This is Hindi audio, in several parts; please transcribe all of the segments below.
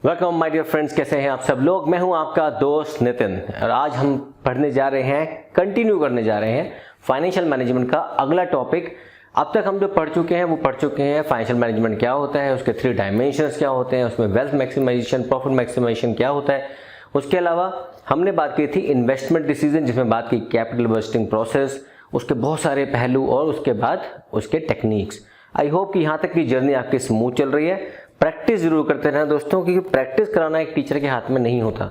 वेलकम माय डियर फ्रेंड्स, कैसे हैं आप सब लोग। मैं हूं आपका दोस्त नितिन और आज हम पढ़ने जा रहे हैं, कंटिन्यू करने जा रहे हैं फाइनेंशियल मैनेजमेंट का अगला टॉपिक। अब तक हम जो पढ़ चुके हैं वो पढ़ चुके हैं फाइनेंशियल मैनेजमेंट क्या होता है, उसके 3 डायमेंशंस क्या होते हैं, उसमें वेल्थ मैक्सिमाइजेशन, प्रॉफिट मैक्सिमाइजेशन क्या होता है। उसके अलावा हमने बात की थी इन्वेस्टमेंट डिसीजन, जिसमें बात की कैपिटल बजटिंग प्रोसेस, उसके बहुत सारे पहलू और उसके बाद उसके टेक्निक्स। आई होप कि यहाँ तक की जर्नी आपकी स्मूथ चल रही है। प्रैक्टिस जरूर करते रहना दोस्तों, क्योंकि प्रैक्टिस कराना एक टीचर के हाथ में नहीं होता।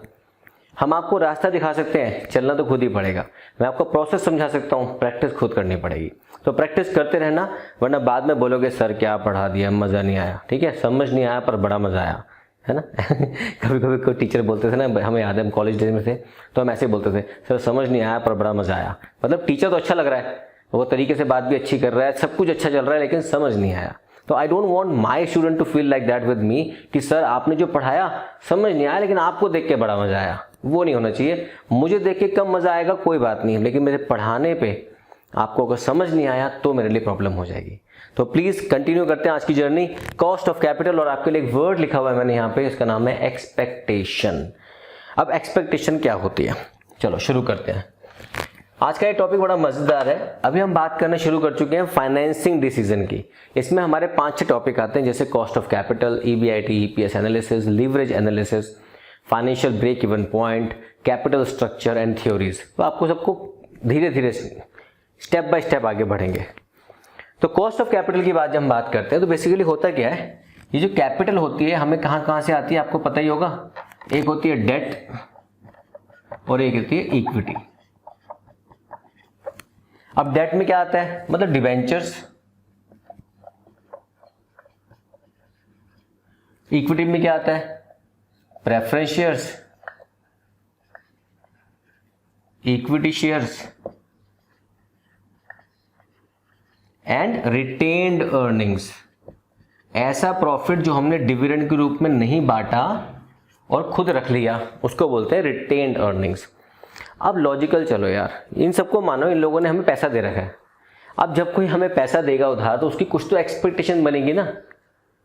हम आपको रास्ता दिखा सकते हैं, चलना तो खुद ही पड़ेगा। मैं आपको प्रोसेस समझा सकता हूँ, प्रैक्टिस खुद करनी पड़ेगी। तो प्रैक्टिस करते रहना, वरना बाद में बोलोगे सर क्या पढ़ा दिया, मज़ा नहीं आया। ठीक है, समझ नहीं आया पर बड़ा मज़ा आया, है ना। कभी कभी कोई टीचर बोलते थे ना, हमें याद है हम कॉलेज डेज में थे तो हम ऐसे बोलते थे, सर समझ नहीं आया पर बड़ा मज़ा आया। मतलब टीचर तो अच्छा लग रहा है, वो तरीके से बात भी अच्छी कर रहा है, सब कुछ अच्छा चल रहा है, लेकिन समझ नहीं आया। तो I don't want my student to feel like that with me कि सर आपने जो पढ़ाया समझ नहीं आया, लेकिन आपको देख के बड़ा मजा आया। वो नहीं होना चाहिए। मुझे देख के कम मजा आएगा कोई बात नहीं, लेकिन मेरे पढ़ाने पे आपको अगर समझ नहीं आया तो मेरे लिए प्रॉब्लम हो जाएगी। तो प्लीज कंटिन्यू करते हैं आज की जर्नी। कॉस्ट ऑफ कैपिटल, और आपके लिए एक वर्ड लिखा हुआ है मैंने यहाँ पे, इसका नाम है एक्सपेक्टेशन। अब एक्सपेक्टेशन क्या होती है, चलो शुरू करते हैं। आज का ये टॉपिक बड़ा मजेदार है। अभी हम बात करना शुरू कर चुके हैं फाइनेंसिंग डिसीजन की। इसमें हमारे 5-6 टॉपिक आते हैं, जैसे cost of capital, EBIT, EPS analysis, leverage analysis, financial break even point, capital structure and theories. तो आपको सबको धीरे धीरे स्टेप बाय स्टेप आगे बढ़ेंगे। तो कॉस्ट ऑफ कैपिटल की बात जब हम बात करते हैं तो बेसिकली होता क्या है, ये जो कैपिटल होती है हमें कहाँ कहाँ से आती है आपको पता ही होगा। एक होती है डेट और एक होती है इक्विटी। अब डेट में क्या आता है, मतलब डिबेंचर्स। इक्विटी में क्या आता है, preference shares, equity shares and retained earnings. ऐसा प्रॉफिट जो हमने डिविडेंड के रूप में नहीं बांटा और खुद रख लिया, उसको बोलते हैं रिटेन्ड अर्निंग्स। अब लॉजिकल चलो यार, इन सबको मानो इन लोगों ने हमें पैसा दे रखा है। अब जब कोई हमें पैसा देगा उधार तो उसकी कुछ तो एक्सपेक्टेशन बनेगी ना।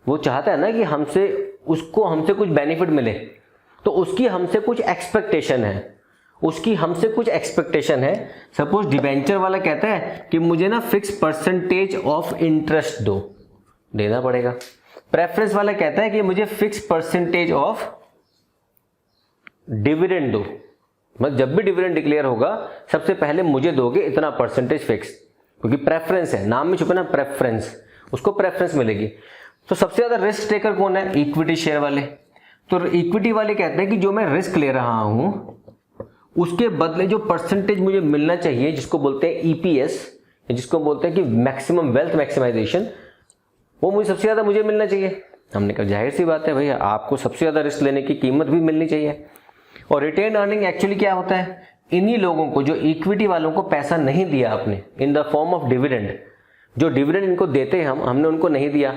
वो चाहता है ना कि हमसे कुछ बेनिफिट मिले, तो उसकी हमसे कुछ एक्सपेक्टेशन है। सपोज डिबेंचर वाला कहता है कि मुझे ना फिक्स परसेंटेज ऑफ इंटरेस्ट दो, देना पड़ेगा। प्रेफरेंस वाला कहता है कि मुझे फिक्स परसेंटेज ऑफ डिविडेंड दो, मतलब जब भी डिविडेंड डिक्लेयर होगा सबसे पहले मुझे दोगे इतना परसेंटेज फिक्स, क्योंकि प्रेफरेंस है, नाम में छुपा ना प्रेफरेंस, उसको प्रेफरेंस मिलेगी। तो सबसे ज्यादा रिस्क टेकर कौन है, इक्विटी शेयर वाले। तो इक्विटी वाले कहते हैं कि जो मैं रिस्क ले रहा हूं उसके बदले जो परसेंटेज मुझे मिलना चाहिए, जिसको बोलते हैं ईपीएस, जिसको बोलते हैं कि मैक्सिमम वेल्थ मैक्सिमाइजेशन, वो मुझे सबसे ज्यादा मुझे मिलना चाहिए। हमने कहा जाहिर सी बात है भैया, आपको सबसे ज्यादा रिस्क लेने की कीमत भी मिलनी चाहिए। और रिटेन अर्निंग एक्चुअली क्या होता है, इन्हीं लोगों को, जो इक्विटी वालों को पैसा नहीं दिया आपने in the form of dividend, जो डिविडेंड इनको देते हैं हमने उनको नहीं दिया,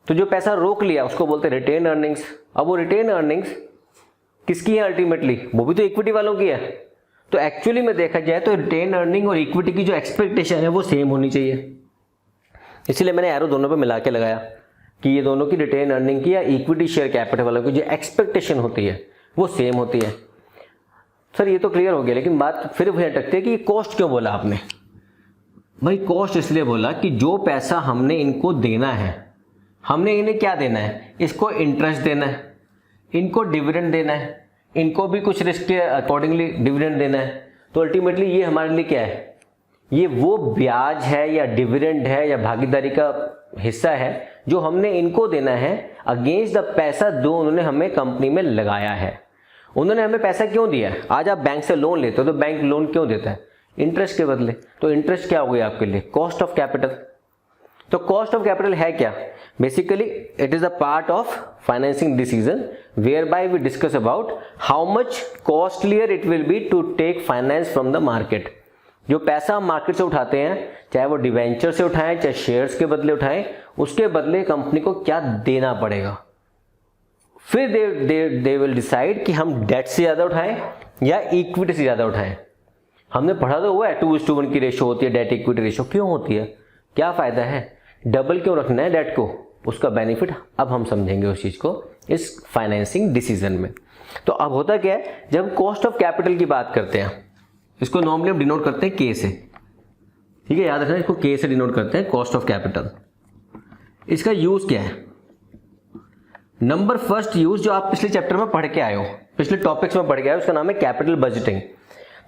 तो जो पैसा रोक लिया उसको बोलते हैं रिटेन अर्निंग्स। अब वो रिटेन अर्निंग्स किसकी है अल्टीमेटली, वो भी तो इक्विटी वालों की है। तो एक्चुअली में देखा जाए तो रिटेन अर्निंग और इक्विटी की जो एक्सपेक्टेशन है वो सेम होनी चाहिए। इसलिए मैंने एरो दोनों पे मिला के लगाया कि ये दोनों की रिटेन अर्निंग की या इक्विटी शेयर कैपिटल वालों की जो एक्सपेक्टेशन होती है वो सेम होती है। सर ये तो क्लियर हो गया, लेकिन बात फिर वही अटकती है कि कॉस्ट क्यों बोला आपने। भाई कॉस्ट इसलिए बोला कि जो पैसा हमने इनको देना है, हमने इन्हें क्या देना है, इसको इंटरेस्ट देना है, इनको डिविडेंड देना है, इनको भी कुछ रिस्क के अकॉर्डिंगली डिविडेंड देना है। तो अल्टीमेटली ये हमारे लिए क्या है, ये वो ब्याज है या डिविडेंड है या भागीदारी का हिस्सा है जो हमने इनको देना है अगेंस्ट द पैसा जो उन्होंने हमें कंपनी में लगाया है। उन्होंने हमें पैसा क्यों दिया है, आज आप बैंक से लोन लेते हो तो बैंक लोन क्यों देता है, इंटरेस्ट के बदले। तो इंटरेस्ट क्या हो गया आपके लिए, कॉस्ट ऑफ कैपिटल। तो कॉस्ट ऑफ कैपिटल है क्या, basically it is a part of financing decision whereby we discuss about how much costlier it will be to take finance from the market. जो पैसा हम मार्केट से उठाते हैं, चाहे वो डिवेंचर से उठाएं चाहे शेयर्स के बदले उठाएं, उसके बदले कंपनी को क्या देना पड़ेगा। फिर दे विल डिसाइड कि हम डेट से ज्यादा उठाएं या इक्विटी से ज्यादा उठाएं। हमने पढ़ा तो हुआ है 2:1 की रेशो होती है, डेट इक्विटी रेशो क्यों होती है, क्या फायदा है, डबल क्यों रखना है डेट को, उसका बेनिफिट अब हम समझेंगे उस चीज को इस फाइनेंसिंग डिसीजन में। तो अब होता क्या है, जब कॉस्ट ऑफ कैपिटल की बात करते हैं, इसको नॉर्मली हम डिनोट करते हैं के से, ठीक है, याद रखना इसको के से डिनोट करते हैं कॉस्ट ऑफ कैपिटल। इसका यूज क्या है? नंबर फर्स्ट यूज जो आप पिछले चैप्टर में पढ़ के आए हो, पिछले टॉपिक्स में पढ़ के आए हो, उसका नाम है कैपिटल बजटिंग।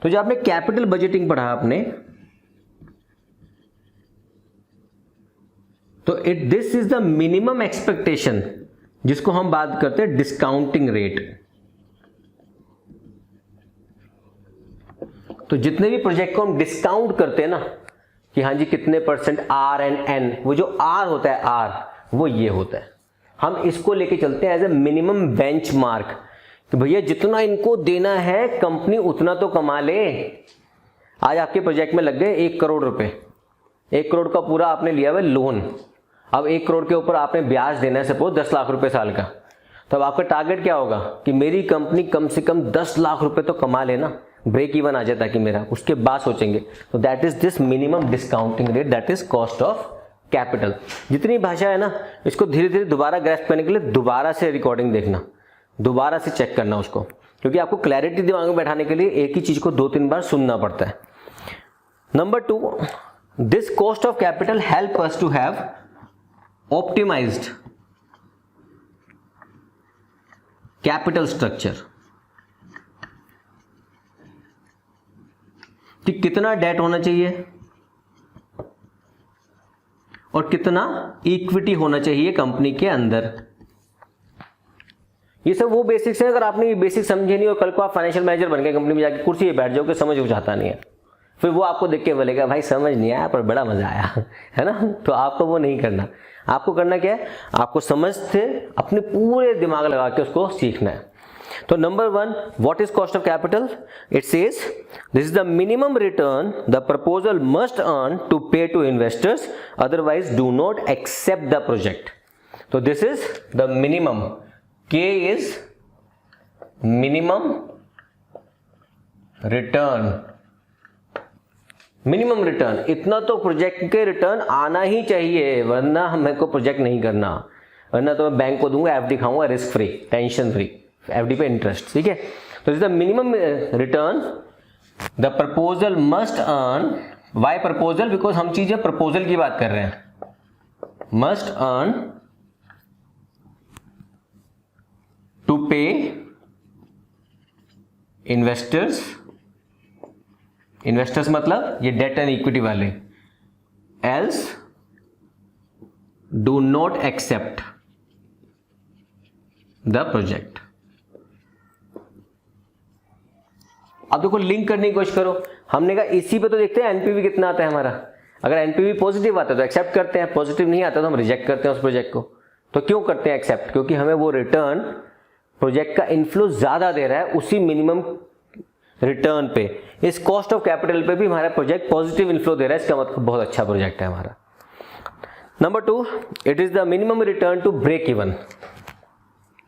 तो जो आपने कैपिटल बजटिंग पढ़ा आपने, तो this is the minimum expectation, जिसको हम बात करते हैं डिस्काउंटिंग रेट। तो जितने भी प्रोजेक्ट को हम डिस्काउंट करते हैं ना कि हाँ जी कितने परसेंट आर एंड एन, वो जो आर होता है आर, वो ये होता है। हम इसको लेके चलते हैं एज ए मिनिमम बेंचमार्क कि भैया जितना इनको देना है कंपनी उतना तो कमा ले। आज आपके प्रोजेक्ट में लग गए 1 करोड़ रुपए, 1 करोड़ का पूरा आपने लिया हुआ लोन। अब 1 करोड़ के ऊपर आपने ब्याज देना है सपोज 10 लाख रुपए साल का, तो अब आपका टारगेट क्या होगा कि मेरी कंपनी कम से कम 10 लाख रुपए तो कमा लेना, ब्रेक इवन आ जाए ताकि मेरा, उसके बाद सोचेंगे। तो that is this minimum discounting rate, that is cost of capital. जितनी भाषा है ना, इसको धीरे धीरे दोबारा ग्रैस्प करने के लिए दोबारा से रिकॉर्डिंग देखना, दोबारा से चेक करना उसको, क्योंकि आपको क्लैरिटी दिमाग में बैठाने के लिए एक ही चीज को 2-3 बार सुनना पड़ता है। Number 2, this cost of capital help us to have optimized capital structure, कि कितना डेट होना चाहिए और कितना इक्विटी होना चाहिए कंपनी के अंदर। ये सब वो बेसिक्स है, अगर आपने ये बेसिक समझे नहीं और कल को आप फाइनेंशियल मैनेजर बन गए कंपनी में जाके कुर्सी पे बैठ जाओगे, समझ कुछ आता नहीं है, फिर वो आपको देख के बोलेगा भाई समझ नहीं आया पर बड़ा मजा आया, है ना। तो आपको वो नहीं करना, आपको करना क्या है, आपको समझते अपने पूरे दिमाग लगा के उसको सीखना है। तो number 1, what is cost of capital? It says this is the minimum return the proposal must earn to pay to investors, otherwise do not accept the project. तो this is the minimum, K is minimum return, minimum return, इतना तो प्रोजेक्ट के रिटर्न आना ही चाहिए, वरना मेरे को प्रोजेक्ट नहीं करना, वरना तो मैं बैंक को दूंगा एफडी खाऊंगा risk free, tension free, FD पे इंटरेस्ट, ठीक है। तो this is the minimum return the proposal must earn. Why proposal? Because हम चीजें प्रपोजल की बात कर रहे हैं। Must earn to pay investors, investors मतलब ये डेट एंड इक्विटी वाले, else do not accept the project. अब देखो लिंक करने की कोशिश करो, हमने कहा इसी पे तो देखते हैं एनपीवी कितना आता है हमारा। अगर एनपीवी पॉजिटिव आता है तो एक्सेप्ट करते हैं, पॉजिटिव नहीं आता तो हम रिजेक्ट करते हैं उस प्रोजेक्ट को। तो क्यों करते हैं एक्सेप्ट? क्योंकि हमें वो रिटर्न प्रोजेक्ट का इनफ्लो ज्यादा दे रहा है उसी मिनिमम रिटर्न पे। इस कॉस्ट ऑफ कैपिटल पे भी हमारा प्रोजेक्ट पॉजिटिव इनफ्लो दे रहा है, इसका मतलब बहुत अच्छा प्रोजेक्ट है हमारा। Number 2, it is the minimum return to break even.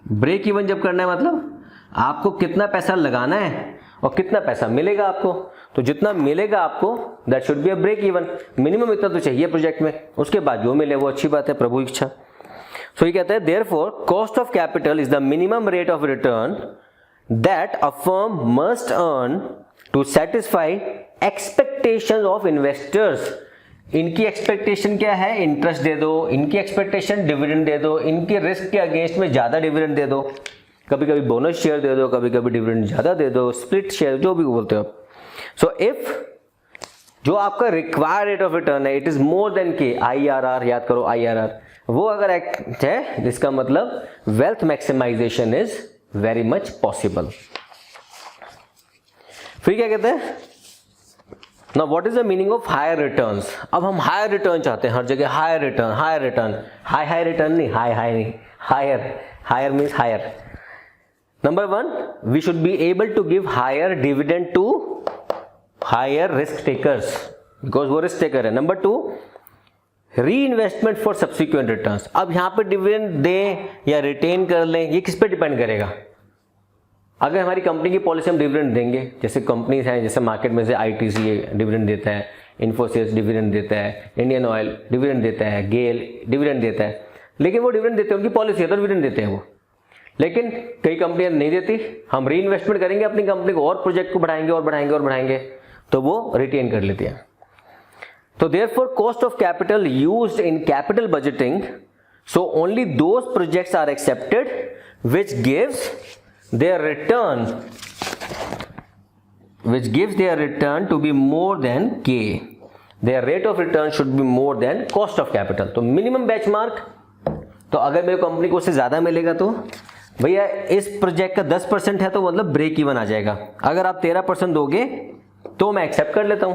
Break even जब करना है मतलब आपको कितना पैसा लगाना है और कितना पैसा मिलेगा आपको। तो जितना मिलेगा आपको that should be a break even, minimum इतना तो चाहिए प्रोजेक्ट में, उसके बाद जो मिले वो अच्छी बात है, प्रभु इच्छा। सो ये कहता है therefore cost of capital is the minimum rate of return that a firm must earn to satisfy expectations of investors. इनकी एक्सपेक्टेशन क्या है? इंटरेस्ट दे दो, इनकी एक्सपेक्टेशन डिविडेंड दे दो, इनके रिस्क के अगेंस्ट में ज्यादा डिविडेंड दे दो, कभी कभी बोनस शेयर दे दो, कभी कभी डिविडेंड ज्यादा दे दो, स्प्लिट शेयर, जो भी बोलते हो आप। सो इफ जो आपका रिक्वायर्ड रेट ऑफ रिटर्न है इट इज मोर देन के, IRR, याद करो IRR, वो अगर एक्ट है जिसका मतलब wealth maximization is very much possible. फिर क्या कहते हैं? Now what is the meaning of higher returns? अब हम हायर रिटर्न चाहते हैं, हर जगह higher return, higher return, high return नहीं, हाई नहीं, higher, higher means higher. Number 1, we should be able to give higher dividend to higher risk takers because वो risk taker है। Number 2, reinvestment for subsequent returns। अब यहाँ पे डिविडेंड दें या रिटेन कर लें, ये किस पे डिपेंड करेगा? अगर हमारी कंपनी की पॉलिसी हम डिविडेंड देंगे, जैसे कंपनीज हैं, जैसे मार्केट में से ITC डिविडेंड देता है, इन्फोसिस डिविडेंड देता है, इंडियन ऑयल डिविडेंड देता है, गेल डिविडेंड देता है, लेकिन वो डिविडेंड देते हैं, उनकी पॉलिसी है तो डिविडेंड देते हैं वो। लेकिन कई कंपनियां नहीं देती, हम री इन्वेस्टमेंट करेंगे अपनी कंपनी को और प्रोजेक्ट को बढ़ाएंगे और बढ़ाएंगे और बढ़ाएंगे, तो वो रिटेन कर लेती है। तो therefore cost of capital used in capital budgeting, so only those projects are accepted which gives their return to be more than K. Their rate of return should be more than cost of capital. तो मिनिमम बेंचमार्क, तो अगर मेरे कंपनी को उससे ज्यादा मिलेगा तो भैया इस प्रोजेक्ट का 10% है तो मतलब ब्रेक इवन आ जाएगा। अगर आप 13% दोगे तो मैं एक्सेप्ट कर लेता हूं,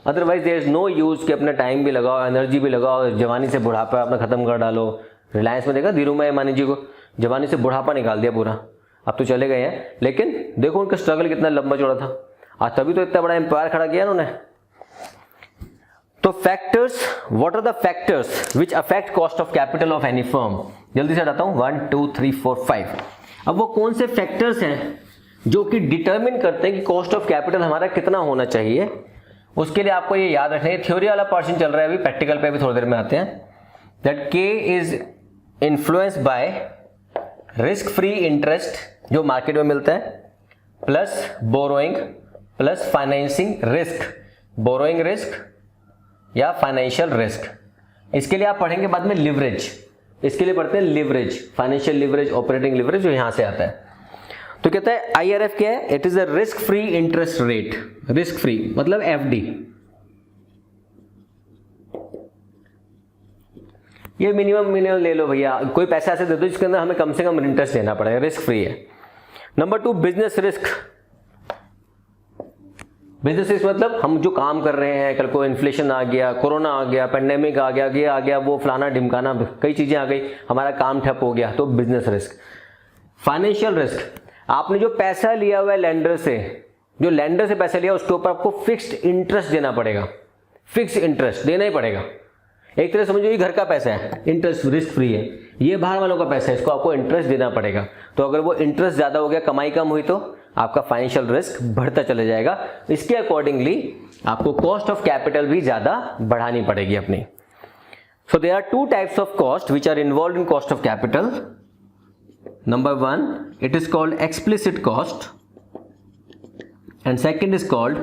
otherwise there is no use कि अपना टाइम भी लगाओ, एनर्जी भी लगाओ, जवानी से बुढ़ापा अपना खत्म कर डालो। रिलायंस में देखा धीरूभाई अंबानी जी को, जवानी से बुढ़ापा निकाल दिया पूरा, अब तो चले गए हैं, लेकिन देखो उनका स्ट्रगल कितना लंबा चौड़ा था, आज तभी तो इतना बड़ा एम्पायर खड़ा किया उन्होंने। तो factors, what are the factors which affect cost of capital of any firm? जल्दी से हटाता हूं, 1 2 3 4 5। अब वो कौन से फैक्टर्स हैं जो कि डिटरमिन करते हैं कि कॉस्ट ऑफ कैपिटल हमारा कितना होना चाहिए? उसके लिए आपको ये याद रखना है, थ्योरी वाला पोर्शन चल रहा है अभी, प्रैक्टिकल पे भी थोड़ी देर में आते हैं। दैट के is influenced by risk free interest जो मार्केट में मिलता है, plus borrowing plus financing risk, borrowing risk या फाइनेंशियल रिस्क। इसके लिए आप पढ़ेंगे बाद में लिवरेज, इसके लिए पढ़ते हैं leverage, financial leverage, operating leverage, जो यहां से आता है। तो कहता है IRF क्या है? It is a risk free interest rate, risk free मतलब FD। ये मिनिमम ले लो भैया, कोई पैसा ऐसे दे दो जिसके अंदर हमें कम से कम इंटरेस्ट देना पड़ेगा, रिस्क फ्री है। Number 2 business risk. Business risk मतलब हम जो काम कर रहे हैं, कल को इन्फ्लेशन आ गया, कोरोना आ गया, पेंडेमिक आ गया, ये आ गया, वो फलाना ढिमकाना, कई चीजें आ गई, हमारा काम ठप हो गया, तो बिजनेस रिस्क। फाइनेंशियल रिस्क, आपने जो पैसा लिया हुआ है लेंडर से, जो लेंडर से पैसा लिया उसके ऊपर आपको फिक्स्ड इंटरेस्ट देना पड़ेगा, फिक्स इंटरेस्ट देना ही पड़ेगा। एक तरह समझो ये घर का पैसा है, इंटरेस्ट रिस्क फ्री है, ये बाहर वालों का पैसा है, इसको आपको इंटरेस्ट देना पड़ेगा। तो अगर वो इंटरेस्ट ज्यादा हो गया, कमाई कम हुई, तो आपका फाइनेंशियल रिस्क बढ़ता चले जाएगा। इसके अकॉर्डिंगली आपको कॉस्ट ऑफ कैपिटल भी ज्यादा बढ़ानी पड़ेगी अपनी। So there are 2 types of cost which are involve in cost of capital. Number 1, it is called explicit cost and second is called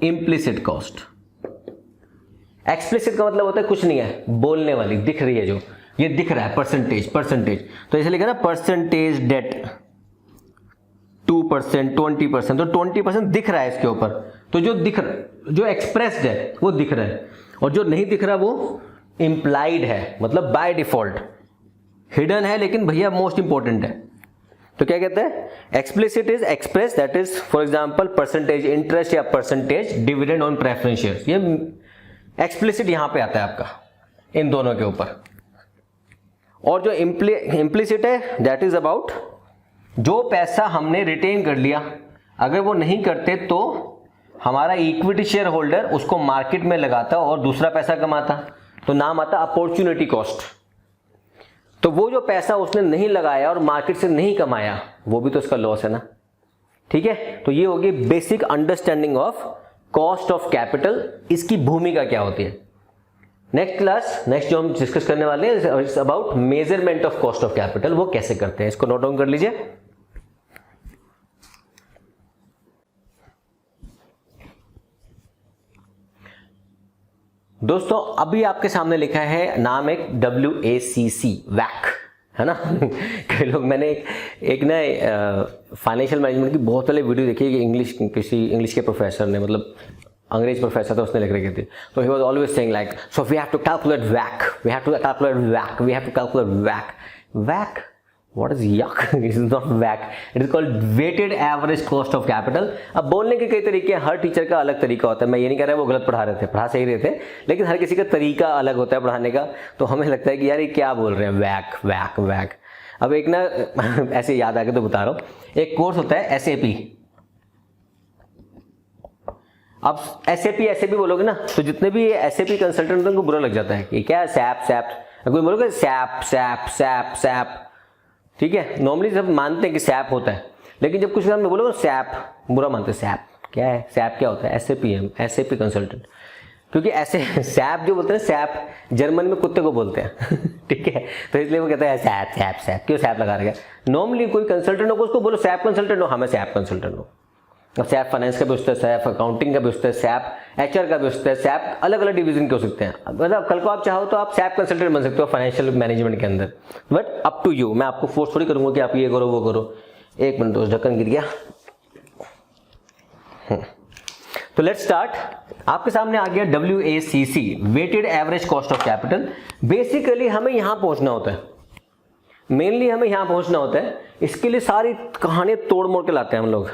implicit cost. Explicit का मतलब होता है कुछ नहीं है, बोलने वाली, दिख रही है, जो ये दिख रहा है परसेंटेज, तो ऐसे लिखा ना परसेंटेज डेट 2%, 20%, तो 20% दिख रहा है इसके ऊपर, तो जो एक्सप्रेस्ड है वो दिख रहा है, और जो नहीं दिख रहा वो इम्प्लाइड है, मतलब बाय डिफॉल्ट हिडन है, लेकिन भैया मोस्ट इंपॉर्टेंट है। तो क्या कहते हैं? Explicit is express, that is for example percentage interest या percentage dividend on preference shares, ये एक्सप्लिसिट यहां पे आता है आपका इन दोनों के ऊपर। और जो इम्प्लिसिट है दैट इज अबाउट जो पैसा हमने रिटेन कर लिया, अगर वो नहीं करते तो हमारा इक्विटी शेयर होल्डर उसको मार्केट में लगाता और दूसरा पैसा कमाता, तो नाम आता अपॉर्चुनिटी कॉस्ट। तो वो जो पैसा उसने नहीं लगाया और मार्केट से नहीं कमाया, वो भी तो उसका लॉस है ना, ठीक है। तो ये होगी basic understanding of cost of capital, इसकी भूमिका क्या होती है। नेक्स्ट जो हम डिस्कस करने वाले हैं it's about measurement of cost of capital, वो कैसे करते हैं, इसको नोट डाउन कर लीजिए। दोस्तों अभी आपके सामने लिखा है नाम एक WACC, वैक, है ना। कई लोग, मैंने एक ना फाइनेंशियल मैनेजमेंट की बहुत पहले वीडियो देखी है कि किसी इंग्लिश के प्रोफेसर ने, मतलब अंग्रेज प्रोफेसर था, उसने लिख रखी थी, तो he was always saying like, so we have to calculate वैक, we have to calculate वैक, we have to calculate वैक। वैक, what is यक, it is not वैक, it is called weighted average cost of capital. अब बोलने के कई तरीके हैं, हर टीचर का अलग तरीका होता है, मैं ये नहीं कह रहा वो गलत पढ़ा रहे थे, पढ़ा सही रहे थे, लेकिन हर किसी का तरीका अलग होता है पढ़ाने का, तो हमें लगता है कि यार ये क्या बोल रहे हैं, वैक वैक वैक। अब एक ना ऐसे याद आके तो बता रहा हूँ, एक कोर्स होता है SAP। अब SAP बोलोगे ना तो जितने भी SAP कंसल्टेंट उनको बुरा लग जाता है कि क्या सैप, कोई बोलोगे सैप, ठीक है। नॉर्मली सब मानते हैं कि सैप होता है, लेकिन जब कुछ काम में बोलोगे सैप, बुरा मानते हैं। सैप क्या है? सैप क्या होता है? SAP consultant. क्योंकि ऐसे सैप जो बोलते हैं, सैप जर्मन में कुत्ते को बोलते हैं ठीक है, तो इसलिए वो कहते हैं सैप सैप सैप, क्यों सैप लगा रखा है। नॉर्मली कोई कंसल्टेंट हो उसको बोलो सैप कंसल्टेंट हो, हाँ मैं सैप कंसल्टेंट हूँ। अब सैप फाइनेंस का भी होता है, सैप अकाउंटिंग का भी होता है, सैप एचआर का भी होता है, सैप अलग अलग डिवीजन के हो सकते हैं। मतलब कल को आप चाहो तो आप सैप कंसल्टेंट बन सकते हो फाइनेंशियल मैनेजमेंट के अंदर, बट अप टू यू। मैं आपको फोर्स थोड़ी करूंगा कि आप ये करो वो करो। एक मिनट दोस्त, ढक्कन गिर गया। तो लेट्स स्टार्ट। आपके सामने आ गया WACC, weighted average cost of capital. Basically हमें यहां पहुंचना होता है, मेनली हमें यहां पहुंचना होता है। इसके लिए सारी कहानी तोड़ मोड़ के लाते हैं हम लोग।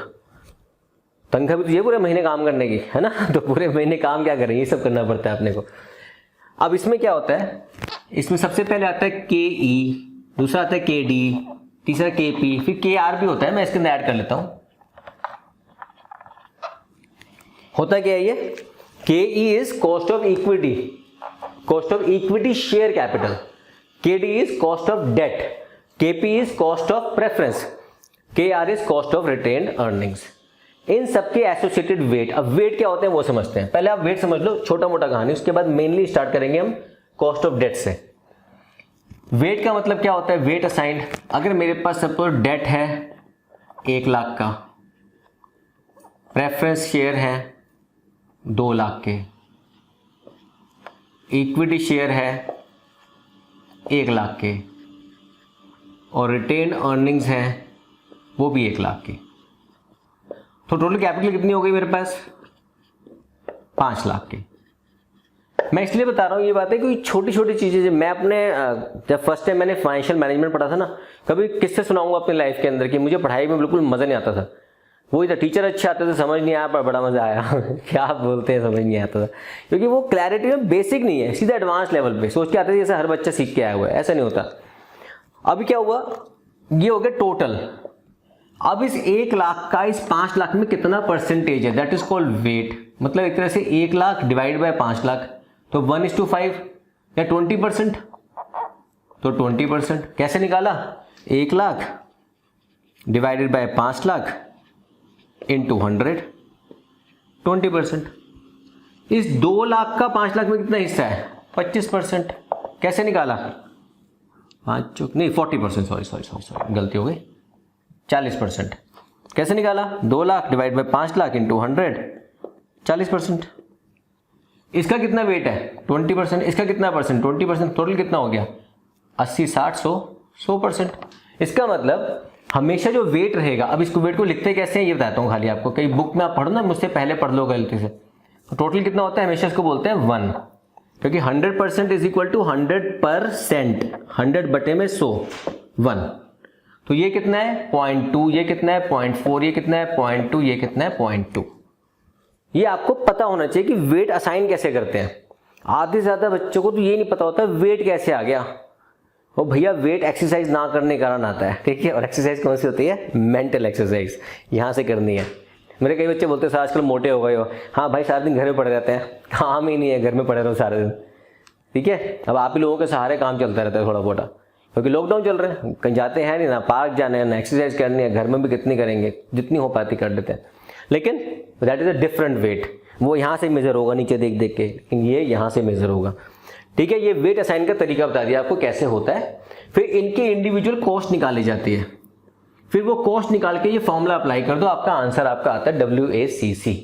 तनख्वाह भी तो ये पूरे महीने काम करने की है ना, तो पूरे महीने काम क्या करें, ये सब करना पड़ता है अपने को। अब इसमें क्या होता है, इसमें सबसे पहले आता है KE, दूसरा आता है KD, तीसरा KP, फिर KR भी होता है। मैं इसके अंदर ऐड कर लेता हूं। होता क्या है ये, KE is cost of equity, cost of equity share capital, KD is cost of debt, KP is cost of preference, KR is cost of retained earnings. इन सबके एसोसिएटेड वेट। अब वेट क्या होते हैं वो समझते हैं। पहले आप वेट समझ लो, छोटा मोटा कहानी, उसके बाद मेनली स्टार्ट करेंगे हम कॉस्ट ऑफ डेट से। वेट का मतलब क्या होता है, वेट असाइंड। अगर मेरे पास सपोज डेट है 1 लाख का, प्रेफरेंस शेयर है 2 लाख के, इक्विटी शेयर है 1 लाख के, और रिटेन अर्निंग्स है वो भी 1 लाख की, तो टोटल कैपिटल कितनी हो गई मेरे पास, 5 लाख की। मैं इसलिए बता रहा हूँ ये बात है कि छोटी छोटी चीजें, मैं अपने जब फर्स्ट टाइम मैंने फाइनेंशियल मैनेजमेंट पढ़ा था ना, कभी किससे सुनाऊंगा अपनी लाइफ के अंदर कि मुझे पढ़ाई में बिल्कुल मजा नहीं आता था। वही था, टीचर अच्छे आते थे, समझ नहीं आया, पर बड़ा मजा आया क्या आप बोलते हैं, समझ नहीं आता था, क्योंकि वो क्लैरिटी में बेसिक नहीं है, सीधा एडवांस लेवल पे सोच के आते थे जैसे हर बच्चा सीख के आया हुआ है, ऐसा नहीं होता। अभी क्या हुआ, ये हो गया टोटल। अब इस 1 लाख का इस 5 लाख में कितना परसेंटेज है, दैट इज कॉल्ड वेट। मतलब एक तरह से 1 लाख डिवाइड बाय 5 लाख, तो 1:5 या 20%, तो 20%। कैसे निकाला, 1 lakh divided by 5 lakh into 100, 20%। इस 2 लाख का 5 लाख में कितना हिस्सा है, 25%। कैसे निकाला, 40%, सॉरी गलती हो गई, 40%। कैसे निकाला, 2 lakh divide by 5 lakh into 100, 40%। इसका कितना वेट है, 20%। इसका कितना परसेंट, 20%। टोटल कितना हो गया, 80, 60, 100%। इसका मतलब हमेशा जो वेट रहेगा, अब इसको वेट को लिखते कैसे हैं ये बताता हूँ खाली आपको, कई बुक में आप पढ़ो ना, मुझसे पहले पढ़ लो गलती से। तो टोटल कितना होता है, हमेशा इसको बोलते हैं 1, क्योंकि 100% इज इक्वल टू 100%, 100 बटे में 100, 1। तो ये कितना है 0.2, ये कितना है 0.4, ये कितना है 0.2, ये कितना है 0.2। ये आपको पता होना चाहिए कि वेट असाइन कैसे करते हैं। आधे से ज्यादा बच्चों को तो ये नहीं पता होता वेट कैसे आ गया। ओ भैया, वेट एक्सरसाइज ना करने के कारण आता है, ठीक है। और एक्सरसाइज कौन सी होती है, मेंटल एक्सरसाइज, यहां से करनी है। मेरे कई बच्चे बोलते हैं सर आजकल मोटे हो गए हो। हाँ भाई, सारा दिन घर में पड़े रहते हैं, काम ही नहीं है, घर में पड़े रहो सारे दिन, ठीक है। अब आप ही लोगों के सहारे काम चलता रहता है थोड़ा मोटा, क्योंकि लॉकडाउन चल रहे हैं, कहीं जाते हैं नहीं, ना पार्क जाने ना एक्सरसाइज करनी है, घर में भी कितनी करेंगे, जितनी हो पाती कर लेते हैं। लेकिन that is a different weight, वो यहाँ से मेजर होगा नीचे देख देख के, लेकिन ये यहाँ से मेजर होगा, ठीक है। ये वेट असाइन का तरीका बता दिया आपको कैसे होता है। फिर इनकी इंडिविजुअल कॉस्ट निकाली जाती है, फिर वो कॉस्ट निकाल के ये फॉर्मूला अप्लाई कर दो, आपका आंसर आपका आता है WACC।